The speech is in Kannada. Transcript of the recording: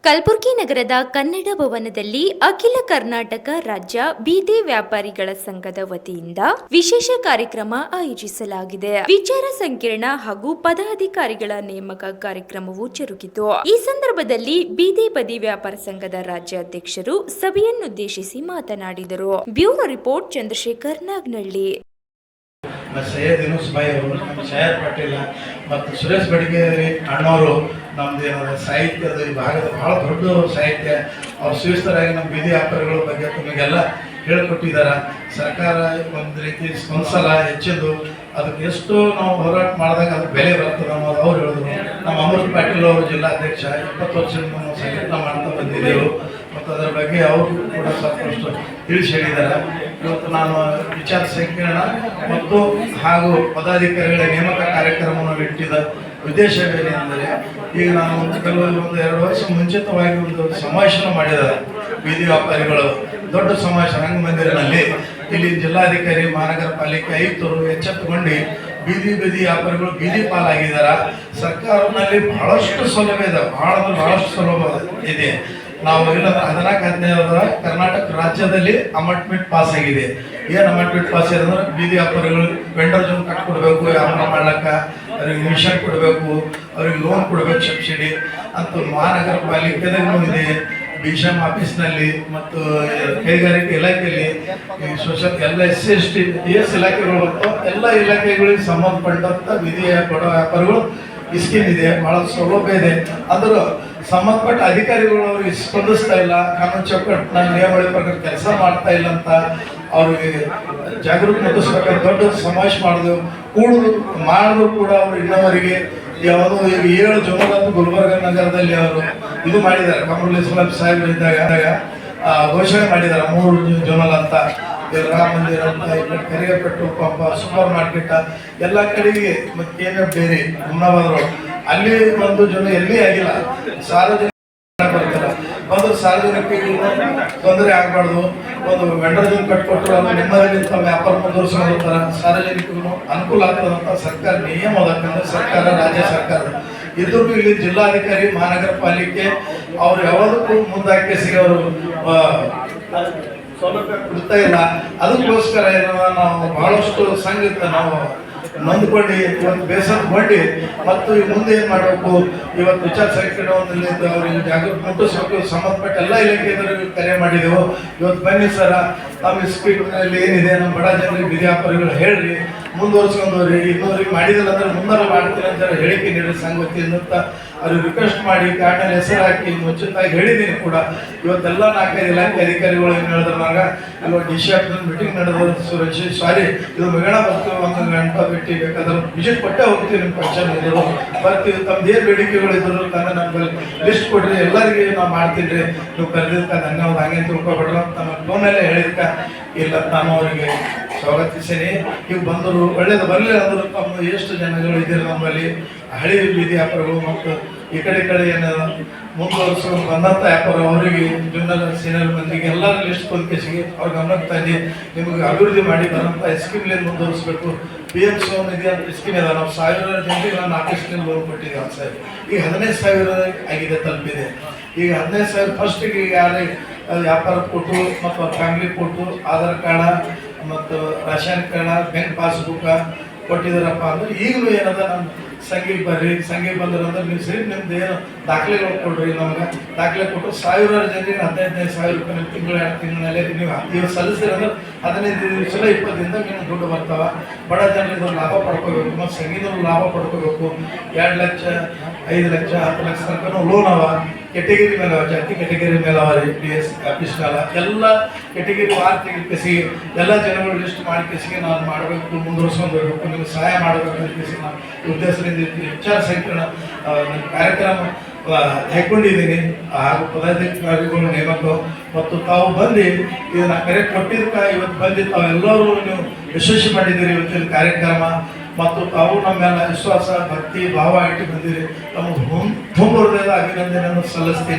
ಕಲಬುರಗಿ ನಗರದ ಕನ್ನಡ ಭವನದಲ್ಲಿ ಅಖಿಲ ಕರ್ನಾಟಕ ರಾಜ್ಯ ಬೀದಿ ವ್ಯಾಪಾರಿಗಳ ಸಂಘದ ವತಿಯಿಂದ ವಿಶೇಷ ಕಾರ್ಯಕ್ರಮ ಆಯೋಜಿಸಲಾಗಿದೆ. ವಿಚಾರ ಸಂಕಿರಣ ಹಾಗೂ ಪದಾಧಿಕಾರಿಗಳ ನೇಮಕ ಕಾರ್ಯಕ್ರಮವು ಜರುಗಿತು. ಈ ಸಂದರ್ಭದಲ್ಲಿ ಬೀದಿ ಬದಿ ವ್ಯಾಪಾರ ಸಂಘದ ರಾಜ್ಯಾಧ್ಯಕ್ಷರು ಸಭೆಯನ್ನುದ್ದೇಶಿಸಿ ಮಾತನಾಡಿದರು. Bureau report Chandrashekhar Nagnalli. ಸೈಯದ್ ಯೂನುಸ್ ಭಾಯ್ ಅವರು, ಶಹರ್ ಪಾಟೀಲ್ ಮತ್ತು ಸುರೇಶ್ ಬಡಿಗೇರಿ ಅಣ್ಣವರು ನಮ್ದು ಸಾಹಿತ್ಯದ ಈ ಭಾಗದ ಬಹಳ ದೊಡ್ಡ ಸಾಹಿತ್ಯ. ಅವ್ರು ಸುವಿಸ್ತರಾಗಿ ನಮ್ಮ ಬೀದಿ ವ್ಯಾಪಾರಿಗಳ ಬಗ್ಗೆ ತಮಗೆಲ್ಲ ಹೇಳಿಕೊಟ್ಟಿದ್ದಾರೆ. ಸರ್ಕಾರ ಒಂದು ರೀತಿ ಸ್ಪಂದಿಸಲ್ಲ, ಹೆಚ್ಚಿದ್ದು ಅದಕ್ಕೆ ಎಷ್ಟು ನಾವು ಹೋರಾಟ ಮಾಡಿದಾಗ ಅದಕ್ಕೆ ಬೆಲೆ ಬರ್ತದೆ ಅನ್ನೋದು ಅವ್ರು ಹೇಳಿದ್ರು. ನಮ್ಮ ಅಮೃತ್ ಪಾಟೀಲ್ ಅವರು ಜಿಲ್ಲಾಧ್ಯಕ್ಷ, 20 ವರ್ಷದಿಂದ ನಾವು ಸಂಘಟನೆ ಮಾಡ್ತಾ ಬಂದಿದ್ದೆವು ಮತ್ತು ಅದರ ಬಗ್ಗೆ ಅವರು ಕೂಡ ಸಾಕಷ್ಟು ತಿಳಿಸಿ ಹೇಳಿದ್ದಾರೆ. ಇವತ್ತು ನಾನು ವಿಚಾರ ಸಂಕಿರಣ ಮತ್ತು ಹಾಗೂ ಪದಾಧಿಕಾರಿಗಳ ನೇಮಕ ಕಾರ್ಯಕ್ರಮವನ್ನು ಇಟ್ಟಿದ್ದ ಉದ್ದೇಶವೇನೆಂದರೆ, ಈಗ ನಾನು ಒಂದು 2 ವರ್ಷ ಮುಂಚಿತವಾಗಿ ಒಂದು ಸಮಾವೇಶನ ಮಾಡಿದ್ದಾರೆ. ಬೀದಿ ವ್ಯಾಪಾರಿಗಳು ದೊಡ್ಡ ಸಮಾವೇಶ ರಂಗಮಂದಿರನಲ್ಲಿ. ಇಲ್ಲಿ ಜಿಲ್ಲಾಧಿಕಾರಿ, ಮಹಾನಗರ ಪಾಲಿಕೆ ಆಯುಕ್ತರು ಎಚ್ಚೆತ್ತುಕೊಂಡು ಬೀದಿ ವ್ಯಾಪಾರಿಗಳು ಬೀದಿ ಪಾಲಾಗಿದ್ದಾರೆ. ಸರ್ಕಾರದಲ್ಲಿ ಬಹಳಷ್ಟು ಸೌಲಭ್ಯ ಇದೆ, ಬಹಳಷ್ಟು ಸೌಲಭ್ಯ ಇದೆ. ನಾವು ಇಲ್ಲ 14-15 ಕರ್ನಾಟಕ ರಾಜ್ಯದಲ್ಲಿ ಅಮೆಂಡ್ಮೆಂಟ್ ಪಾಸ್ ಆಗಿದೆ. ಏನು ಅಮೆಂಡ್ಮೆಂಟ್ ಪಾಸ್ ಇದೆ ಅಂದ್ರೆ, ಬೀದಿ ವ್ಯಾಪಾರಿಗಳು ವೆಂಡರ್ ಜೋನ್ ಕಟ್ಕೊಡ್ಬೇಕು, ವ್ಯಾಪಾರ ಮಾಡ್ಲಕ್ಕ ಅವ್ರಿಗೆ ಮಿಷನ್ ಕೊಡಬೇಕು, ಅವ್ರಿಗೆ ಲೋನ್ ಕೊಡಬೇಕು, ಸಬ್ಸಿಡಿ ಅಂತ ಮಹಾನಗರ ಪಾಲಿಕೆದಾಗೂ ಇದೆ. BSM ಆಫೀಸ್ನಲ್ಲಿ ಮತ್ತು ಕೈಗಾರಿಕೆ ಇಲಾಖೆಯಲ್ಲಿ ಸೋಷಲ್ ಎಲ್ಲ SC/ST ES ಇಲಾಖೆಗಳು ಮತ್ತು ಎಲ್ಲ ಇಲಾಖೆಗಳಿಗೆ ಸಂಬಂಧಪಟ್ಟಂಥ ಬೀದಿ ವ್ಯಾಪಾರಿಗಳು ಈ ಸ್ಕೀಮ್ ಇದೆ. ಭಾಳ ಸೌಲಭ್ಯ ಇದೆ. ಅದರ ಸಂಬಂಧಪಟ್ಟ ಅಧಿಕಾರಿಗಳು ಅವ್ರಿಗೆ ಸ್ಪಂದಿಸ್ತಾ ಇಲ್ಲ, ಕಾನೂನು ಚೌಕಟ್ಟಿನ ನಿಯಮಾವಳಿ ಪ್ರಕಾರ ಕೆಲಸ ಮಾಡ್ತಾ ಇಲ್ಲ ಅಂತ ಅವ್ರಿಗೆ ಜಾಗೃತಿ ಮೂಡಿಸ್ಬೇಕಾದ್ರೆ ದೊಡ್ಡ ಸಮಾವೇಶ ಮಾಡಿದೆವು. ಮಾಡಿದ್ರು ಕೂಡ ಅವರು ಇನ್ನವರಿಗೆ ಯಾವುದೋ ಈಗ 7 ಜೂನ್ ಅಂತ ಗುಲ್ಬರ್ಗ ನಗರದಲ್ಲಿ ಅವರು ಇದು ಮಾಡಿದ್ದಾರೆ. ಕಮರುಲ್ ಇಸ್ಲಾಂ ಸಾಹೇಬ್ ಇದ್ದಾಗ ಘೋಷಣೆ ಮಾಡಿದ್ದಾರೆ 3 ಜೂನ್ ಅಂತ. ರಾಮ ಮಂದಿರ ಅಂತ, ಕರಿಯಪಟ್ಟು ಪಂಪ, ಸೂಪರ್ ಮಾರ್ಕೆಟ್ ಎಲ್ಲ ಕಡೆಗೆ ಮತ್ತೇನೋ ಬೇರೆ ಹುಮ್ನಾಬಾದ್ರು ಅಲ್ಲಿ 1 ಜೂನ್ ಎಲ್ಲಿ ಆಗಿಲ್ಲ. ಸಾರ್ವಜನಿಕ ಬರ್ತಾರೆ ಬಂದ್ರೆ ಸಾರ್ವಜನಿಕರಿಗೆ ತೊಂದರೆ ಆಗಬಾರ್ದು. ಒಂದು ವೆಂಡರ್ ಜೋನ್ ಕಟ್ಕೊಟ್ರು ಅದು ನೆಮ್ಮದಿಯಿಂದ ತಮ್ಮ ವ್ಯಾಪಾರ ಮುಂದುವರಿಸ್ಕೊಂಡಿರ್ತಾರೆ, ಸಾರ್ವಜನಿಕರಿಗೂ ಅನುಕೂಲ ಆಗ್ತದಂತ ಸರ್ಕಾರ ನಿಯಮ ಅದಕ್ಕಂದ್ರೆ ಸರ್ಕಾರ, ರಾಜ್ಯ ಸರ್ಕಾರ ಇದ್ರೂ ಇಲ್ಲಿ ಜಿಲ್ಲಾಧಿಕಾರಿ, ಮಹಾನಗರ ಪಾಲಿಕೆ ಅವ್ರು ಯಾವಾಗಕ್ಕೂ ಮುಂದಾಕಿಸಿ ಅವರು ಸೌಲಭ್ಯ ಕೊಡ್ತಾ ಇಲ್ಲ. ಅದಕ್ಕೋಸ್ಕರ ನಾವು ಬಹಳಷ್ಟು ಸಂಘಕ್ಕೆ ನಾವು ನೊಂದ್ಕೊಂಡು ಇವತ್ತು ಬೇಸರಗೊಂಡು ಮತ್ತು ಮುಂದೆ ಏನು ಮಾಡಬೇಕು, ಇವತ್ತು ವಿಚಾರ ಸಂಕಿರಣದಲ್ಲಿ ಅವ್ರಿಗೆ ಜಾಗೃತಿ ಮುಟ್ಟಿಸ್ಬೇಕು. ಸಂಬಂಧಪಟ್ಟ ಎಲ್ಲ ಇಲಾಖೆಯವರಿಗೆ ಕರೆ ಮಾಡಿದೆವು. ಇವತ್ತು ಬನ್ನಿ ಸರ, ನಮ್ಮ ಸ್ಪೀಡ್ನಲ್ಲಿ ಏನಿದೆ ನಮ್ಮ ಬಡ ಜನರಿಗೆ ಬೀದಿ ವ್ಯಾಪಾರಿಗಳು ಹೇಳ್ರಿ, ಮುಂದುವರ್ಸ್ಕೊಂಡವ್ರಿ, ಇನ್ನೂರಿಗೆ ಮಾಡಿದಿಲ್ಲ ಅಂದ್ರೆ ಮುಂದೆ ಮಾಡ್ತೀನಿ ಅಂತ ಹೇಳಿಕೆ ನೀಡಿ ಸಂಘ ವತಿಯಿಂದ ಅವ್ರಿಗೆ ರಿಕ್ವೆಸ್ಟ್ ಮಾಡಿ ಕಾರ್ಡ್ನಲ್ಲಿ ಹೆಸರು ಹಾಕಿ ಮುಂಚಿತವಾಗಿ ಹೇಳಿದ್ದೀನಿ ಕೂಡ. ಇವತ್ತೆಲ್ಲ 4-5 ಇಲಾಖೆ ಅಧಿಕಾರಿಗಳು ಏನು ಹೇಳಿದ್ರು, ನನಗೆ ಇಲ್ಲಿ DCF ಮೀಟಿಂಗ್ ನಡೆದ ಸಾರಿ ಇದು ಮಗಣ ಬರ್ತೀವಿ, 1 ಗಂಟೆ ಭೇಟಿ ಬೇಕಾದ್ರೆ ವಿಸಿಟ್ ಕೊಟ್ಟೆ ಹೋಗ್ತೀವಿ, ನಿಮ್ಮ ಫಂಕ್ಷನ್ ಇದ್ರು ಬರ್ತೀವಿ, ತಮ್ದು ಏನು ಬೇಡಿಕೆಗಳು ಇದ್ರು ತಂದು ನಮ್ಗೆ ಲಿಸ್ಟ್ ಕೊಡ್ರಿ, ಎಲ್ಲರಿಗೆ ನಾವು ಮಾಡ್ತೀನಿ ರೀ, ನೀವು ಕರೆದಿದ್ಕ ಧನ್ಯವಾದ, ಹಂಗೆ ತಿಳ್ಕೊಬೇಡ್ರ ಅಂತ ನಮ್ಮ ಫೋನಲ್ಲೇ ಹೇಳಿದ್ಕ ಇಲ್ಲ ನಾನು ಅವರಿಗೆ ಸ್ವಾಗತಿಸೀನಿ. ಈಗ ಬಂದರು ಒಳ್ಳೇದು ಬರಲಿ ಅಂದರು. ತಮ್ಮ ಎಷ್ಟು ಜನಗಳು ಇದ್ದೀರಿ ನಮ್ಮಲ್ಲಿ ಹಳಿ ಬೀದಿ ವ್ಯಾಪಾರಗಳು ಮತ್ತು ಈ ಕಡೆ ಏನು ಮುಂದುವರಿಸ್ಕೊಂಡು ಬಂದಂಥ ವ್ಯಾಪಾರ ಅವರಿಗೆ ಜೂನಿಯರ್ ಸೀನಿಯರ್ ಮಂದಿಗೆ ಎಲ್ಲರ ಲಿಸ್ಟ್ ಹೊಂದಿಸಿಗೆ ಅವ್ರ ಗಮನಕ್ಕೆ ತಂದು ನಿಮಗೆ ಅಭಿವೃದ್ಧಿ ಮಾಡಿ ಬರೋಂಥ ಸ್ಕೀಮ್ಲಿಂದ ಮುಂದುವರಿಸ್ಬೇಕು. PM SON ನಿಧಿ ಅಂತ ಸ್ಕೀಮ್ ಇದೆ. ನಾವು 1000 ಜನರಿಗೆ ನಾನು 4 ಸ್ಕೀಮ್ ಲೋನ್ ಕೊಟ್ಟಿದ್ದೆ. ಒಂದು ಸಾರಿ ಈಗ 15,000 ಆಗಿದೆ, ತಲುಪಿದೆ. ಈಗ 15,000 ಫಸ್ಟಿಗೆ ಯಾರೇ ವ್ಯಾಪಾರ ಕೊಟ್ಟು ಮತ್ತು ಅವ್ರ ಫ್ಯಾಮಿಲಿ ಕೊಟ್ಟು ಆಧಾರ್ ಕಾರ್ಡ ಮತ್ತು ರೇಷನ್ ಕಾರ್ಡ, ಬ್ಯಾಂಕ್ ಪಾಸ್ಬುಕ್ ಕೊಟ್ಟಿದ್ದಾರಪ್ಪ ಅಂದ್ರೆ ಈಗಲೂ ಏನದ ನಮ್ಮ ಸಂಘಿಗೆ ಬರ್ರಿ, ಸಂಘಿಗೆ ಬಂದ್ರೆ ಅಂದ್ರೆ ನೀವು ಸರಿ ನಿಮ್ದು ಏನು ದಾಖಲೆಗಳು ಕೊಡ್ರಿ. ನಮ್ಗೆ ದಾಖಲೆ ಕೊಟ್ಟು 1000 ಜನರಿಗೆ 15,000 ರೂಪಾಯಿ ನಿಮ್ಮ ತಿಂಗಳು 2 ತಿಂಗಳಲ್ಲಿ ನೀವು ಇವಾಗ ಸಲ್ಲಿಸಿದ್ರೆ 15 ದಿವಸ 20 ದಿನದಾಗ ನಿಮ್ಗೆ ದುಡ್ಡು ಬರ್ತಾವ. ಬಡ ಜನರಿಗೆ ಲಾಭ ಪಡ್ಕೋಬೇಕು ಮತ್ತು ಸಂಘದವ್ರು ಲಾಭ ಪಡ್ಕೋಬೇಕು. 2 ಲಕ್ಷ, 5 ಲಕ್ಷ, 10 ಲಕ್ಷ ತನಕ ಲೋನ್ ಅವ. ಕೆಟಗರಿ ಮೇಲೆ ಅವ, ಜಾತಿ ಕೆಟಗರಿ ಮೇಲೆ ಅವ, PS ಆಫೀಸ್ ಮೇಲೆ ಎಲ್ಲ ಕೆಟಗರಿ ವಾರ್ತೆಗೆ ಕಸಿ ಎಲ್ಲ ಜನಗಳು ಲಿಸ್ಟ್ ಮಾಡಿ ಕಸಿಗೆ ನಾನು ಮಾಡಬೇಕು, ಮುಂದುವರ್ಸ್ಕೊಂಡು ಹೋಗ್ಬೇಕು, ನಿಮ್ಗೆ ಸಹಾಯ ಮಾಡಬೇಕಂತ ಕಸಿ ನಾನು ಉದ್ದೇಶದಿಂದ ವಿಚಾರ ಸಂಕಿರಣ ಕಾರ್ಯಕ್ರಮ ಹಾಕೊಂಡಿದ್ದೀನಿ. ಹಾಗೂ ಪದಾಧಿಕಾರಿಗಳು ನೇಮಕ ಮತ್ತು ತಾವು ಬಂದು ಇದನ್ನು ಕರೆ ಕೊಟ್ಟಿದ್ದಕ್ಕೆ ಇವತ್ತು ಬಂದು ತಾವೆಲ್ಲರೂ ನೀವು ಯಶಸ್ವಿ ಮಾಡಿದ್ದೀರಿ ಇವತ್ತಿನ ಕಾರ್ಯಕ್ರಮ. ಮತ್ತು ತಾವು ನಮ್ಮ ಮೇಲೆ ವಿಶ್ವಾಸ, ಭಕ್ತಿ, ಭಾವ ಇಟ್ಟು ಬಂದಿರಿ. ತಮ್ಮ ತುಂಬ ಹೃದಯದ ಅಭಿನಂದನೆಯನ್ನು ಸಲ್ಲಿಸ್ತೀನಿ.